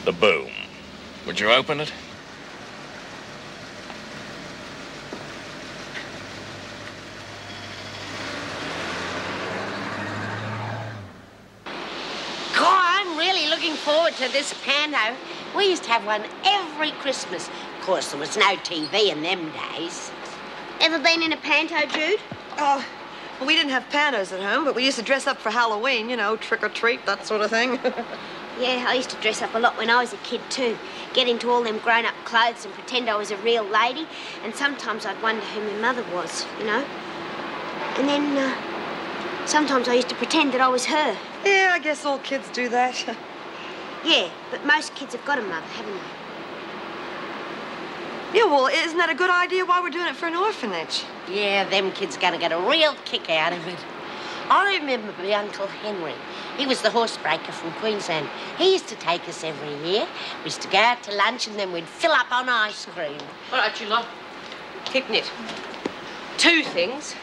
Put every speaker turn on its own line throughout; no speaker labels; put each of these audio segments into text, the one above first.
The boom. Would you open it?
Looking forward to this panto. We used to have one every Christmas. Of course, there was no TV in them days. Ever been in a panto, Jude?
Oh, well, we didn't have pantos at home, but we used to dress up for Halloween, you know, trick or treat, that sort of thing.
Yeah, I used to dress up a lot when I was a kid, too. Get into all them grown-up clothes and pretend I was a real lady. And sometimes I'd wonder who my mother was, you know. And then, sometimes I used to pretend that I was her.
Yeah, I guess all kids do that.
Yeah, but most kids have got a mother, haven't they?
Yeah, well, isn't that a good idea why we're doing it for an orphanage?
Yeah, them kids are going to get a real kick out of it. I remember my Uncle Henry. He was the horsebreaker from Queensland. He used to take us every year. We used to go out to lunch and then we'd fill up on ice cream.
All right, you lot. Keep knit. 2 things.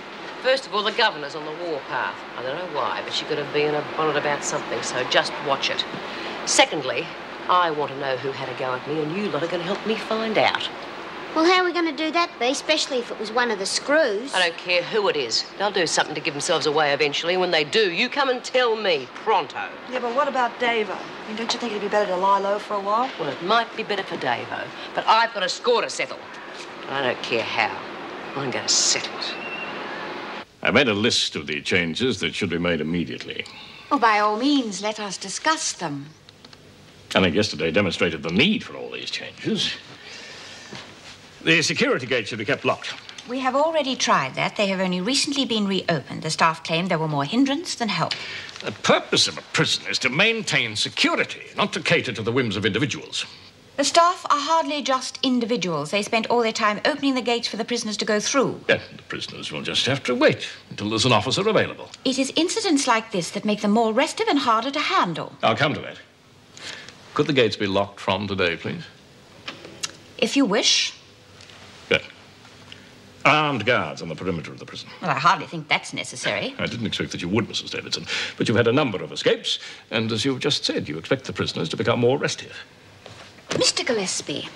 First of all, the governor's on the warpath. I don't know why, but she could have been in a bonnet about something, so just watch it. Secondly, I want to know who had a go at me, and you lot are going to help me find out.
Well, how are we going to do that, Bea? Especially if it was one of the screws.
I don't care who it is. They'll do something to give themselves away eventually. When they do, you come and tell me, pronto.
Yeah, but what about Davo? I mean, don't you think it'd be better to lie low for a while?
Well, it might be better for Davo, but I've got a score to settle. I don't care how. I'm going to settle it.
I made a list of the changes that should be made immediately.
Oh, by all means, let us discuss them.
I think yesterday demonstrated the need for all these changes. The security gates should be kept locked.
We have already tried that. They have only recently been reopened. The staff claimed there were more hindrance than help.
The purpose of a prison is to maintain security, not to cater to the whims of individuals.
The staff are hardly just individuals. They spent all their time opening the gates for the prisoners to go through.
Yeah, the prisoners will just have to wait until there's an officer available.
It is incidents like this that make them more restive and harder to handle.
I'll come to that. Could the gates be locked from today, please?
If you wish.
Good. Armed guards on the perimeter of the prison.
Well, I hardly think that's necessary.
I didn't expect that you would, Mrs. Davidson. But you've had a number of escapes, and as you've just said, you expect the prisoners to become more restive.
Mr. Gillespie,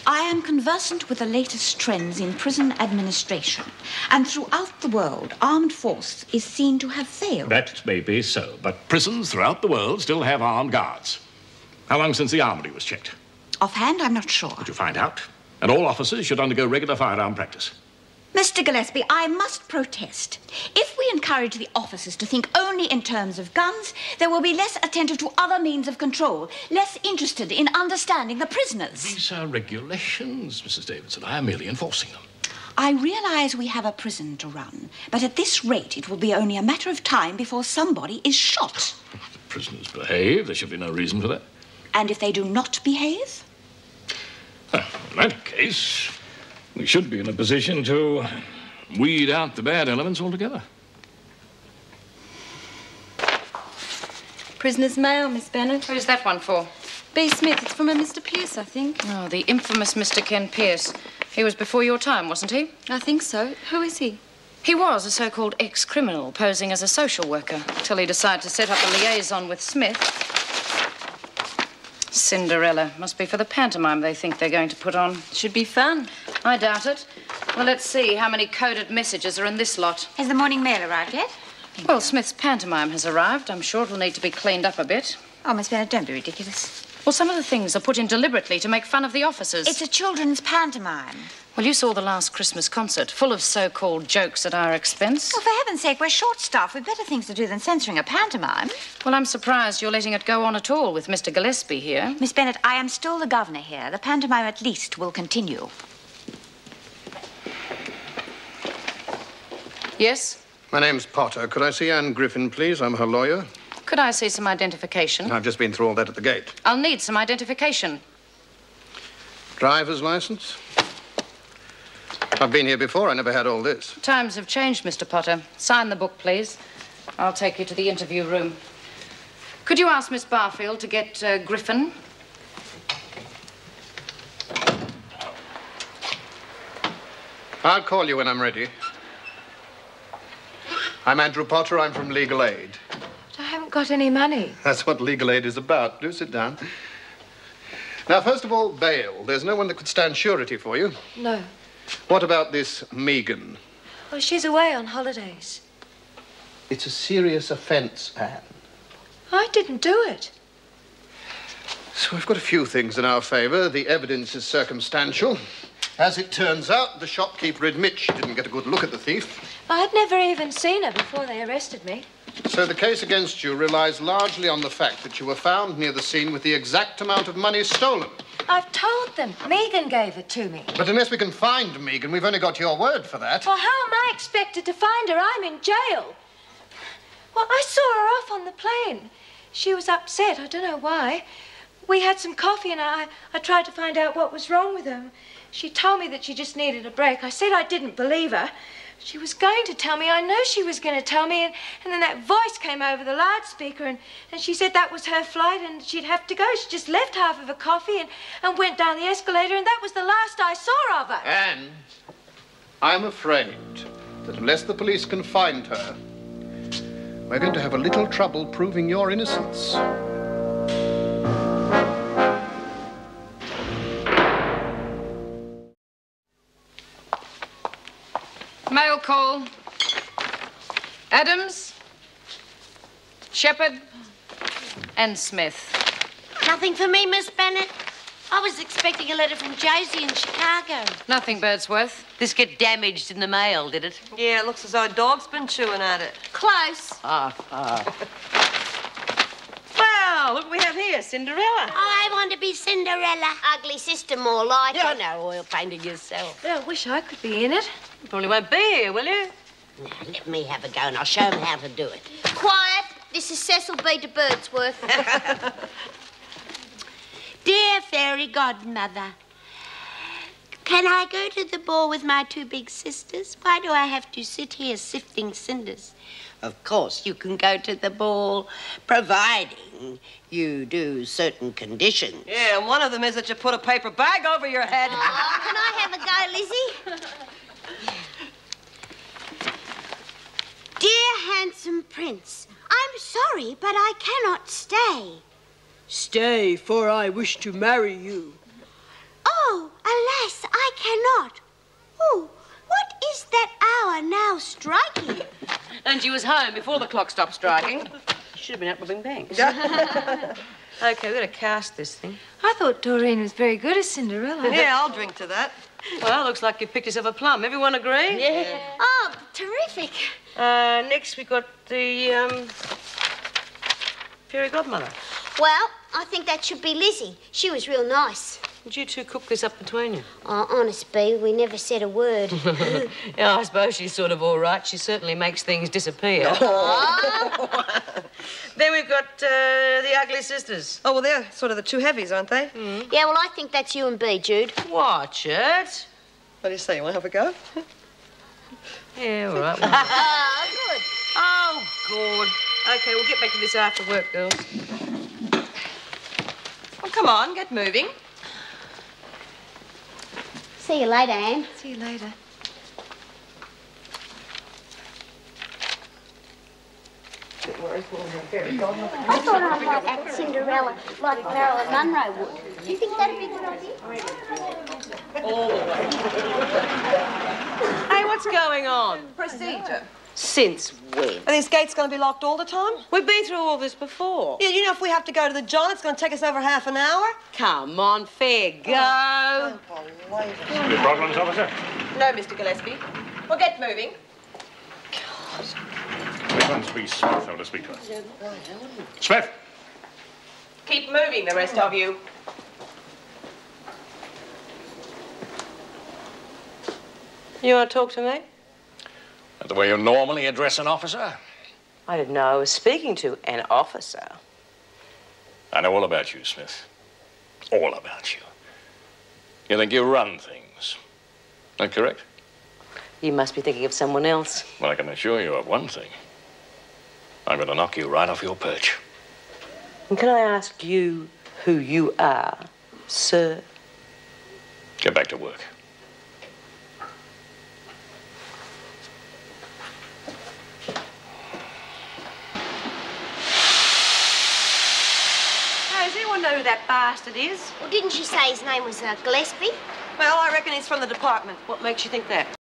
I am conversant with the latest trends in prison administration, and throughout the world, armed force is seen to have failed.
That may be so, but prisons throughout the world still have armed guards. How long since the armory was checked?
Offhand, I'm not sure.
Would you find out? And all officers should undergo regular firearm practice.
Mr. Gillespie, I must protest. If we encourage the officers to think only in terms of guns, they will be less attentive to other means of control, less interested in understanding the prisoners.
These are regulations, Mrs. Davidson. I am merely enforcing them.
I realize we have a prison to run, but at this rate, it will be only a matter of time before somebody is shot.
If the prisoners behave, there should be no reason for that.
And if they do not behave?
Well, in that case, we should be in a position to weed out the bad elements altogether.
Prisoner's mail, Miss Bennet.
Who's that one for?
B. Smith. It's from a Mr. Pierce, I think.
Oh, the infamous Mr. Ken Pierce. He was before your time, wasn't he?
I think so. Who is he?
He was a so-called ex-criminal posing as a social worker till he decided to set up a liaison with Smith. Cinderella. Must be for the pantomime they think they're going to put on.
Should be fun.
I doubt it. Well, let's see how many coded messages are in this lot.
Has the morning mail arrived yet?
Well, Smith's pantomime has arrived. I'm sure it'll need to be cleaned up a bit.
Oh, Miss Bennet, don't be ridiculous.
Well, some of the things are put in deliberately to make fun of the officers.
It's a children's pantomime.
Well, you saw the last Christmas concert, full of so-called jokes at our expense.
Oh, for heaven's sake, we're short-staffed. We've better things to do than censoring a pantomime.
Well, I'm surprised you're letting it go on at all with Mr. Gillespie here.
Miss Bennet, I am still the governor here. The pantomime, at least, will continue.
Yes?
My name's Potter. Could I see Anne Griffin, please? I'm her lawyer.
Could I see some identification?
I've just been through all that at the gate.
I'll need some identification.
Driver's license? I've been here before. I never had all this.
Times have changed, Mr. Potter. Sign the book, please. I'll take you to the interview room. Could you ask Miss Barfield to get Griffin?
I'll call you when I'm ready. I'm Andrew Potter. I'm from Legal Aid.
But I haven't got any money.
That's what Legal Aid is about. Do sit down. Now, first of all, bail. There's no one that could stand surety for you.
No.
What about this Megan?
Oh, she's away on holidays.
It's a serious offence, Anne.
I didn't do it.
So we've got a few things in our favour. The evidence is circumstantial. As it turns out, the shopkeeper admits she didn't get a good look at the thief.
I'd never even seen her before they arrested me.
So the case against you relies largely on the fact that you were found near the scene with the exact amount of money stolen.
I've told them. Megan gave it to me.
But unless we can find Megan, we've only got your word for that.
Well, how am I expected to find her? I'm in jail. Well, I saw her off on the plane. She was upset. I don't know why. We had some coffee and I tried to find out what was wrong with her. She told me that she just needed a break. I said I didn't believe her. She was going to tell me. I know she was going to tell me. And then that voice came over the loudspeaker and she said that was her flight and she'd have to go. She just left half of her coffee and went down the escalator, and that was the last I saw of her.
Anne, I'm afraid that unless the police can find her, we're going to have a little trouble proving your innocence.
Mail call. Adams, Shepherd, and Smith.
Nothing for me, Miss Bennett. I was expecting a letter from Josie in Chicago.
Nothing, Birdsworth.
This get damaged in the mail, did it?
Yeah, it looks as though a dog's been chewing at it.
Close.
Well, look what we have here, Cinderella.
I want to be Cinderella. Ugly sister, more like
Yeah,
it.
no, oil painting yourself.
Yeah, I wish I could be in it.
You probably won't be here, will you?
Now, let me have a go and I'll show them how to do it. Quiet. This is Cecil B. de Birdsworth. Dear fairy godmother, can I go to the ball with my two big sisters? Why do I have to sit here sifting cinders? Of course, you can go to the ball, providing you do certain conditions.
Yeah, and one of them is that you put a paper bag over your head.
Oh, can I have a go, Lizzie? Dear handsome prince, I'm sorry, but I cannot stay.
Stay, for I wish to marry you.
Oh, alas, I cannot. Oh, what is that hour now striking?
And she was home before the clock stopped striking. Should have been out robbing banks. Okay, we've got to cast this thing.
I thought Doreen was very good as Cinderella.
Yeah, I'll drink to that.
Well, looks like you've picked yourself a plum. Everyone agree?
Yeah. Oh, terrific.
Next we got the, fairy godmother.
Well, I think that should be Lizzie. She was real nice.
Did you two cook this up between you?
Oh, honest, Bee, we never said a word.
Yeah, I suppose she's sort of all right. She certainly makes things disappear. Then we've got the ugly sisters.
Oh, well, they're sort of the two heavies, aren't they?
Yeah, well, I think that's you and Bee, Jude.
Watch it.
What do you say? You want to have a go?
Yeah, all right.
Oh, good.
Oh, good. Okay, we'll get back to this after work, girls.
Well, come on, get moving.
See you later, Anne.
See you later.
I thought I might act Cinderella like Marilyn Monroe would. Do you think that'd be a good idea?
Hey, what's going on?
Procedure.
Since when?
Are these gates going to be locked all the time?
We've been through all this before.
Yeah, you know, if we have to go to the John, it's going to take us over half an hour.
Come on, fair go.
Any problems, officer?
No, Mr. Gillespie. Well, get moving.
Which one's be Smith? I want to speak to her. Smith!
Keep moving, the rest of you.
You want to talk to me?
Not the way you normally address an officer?
I didn't know I was speaking to an officer.
I know all about you, Smith. All about you. You think you run things. That correct?
You must be thinking of someone else.
Well, I can assure you of one thing. I'm going to knock you right off your perch.
And can I ask you who you are, sir?
Get back to work.
does anyone know who that bastard is?
Well, didn't she say his name was Gillespie?
Well, I reckon he's from the department.
What makes you think that?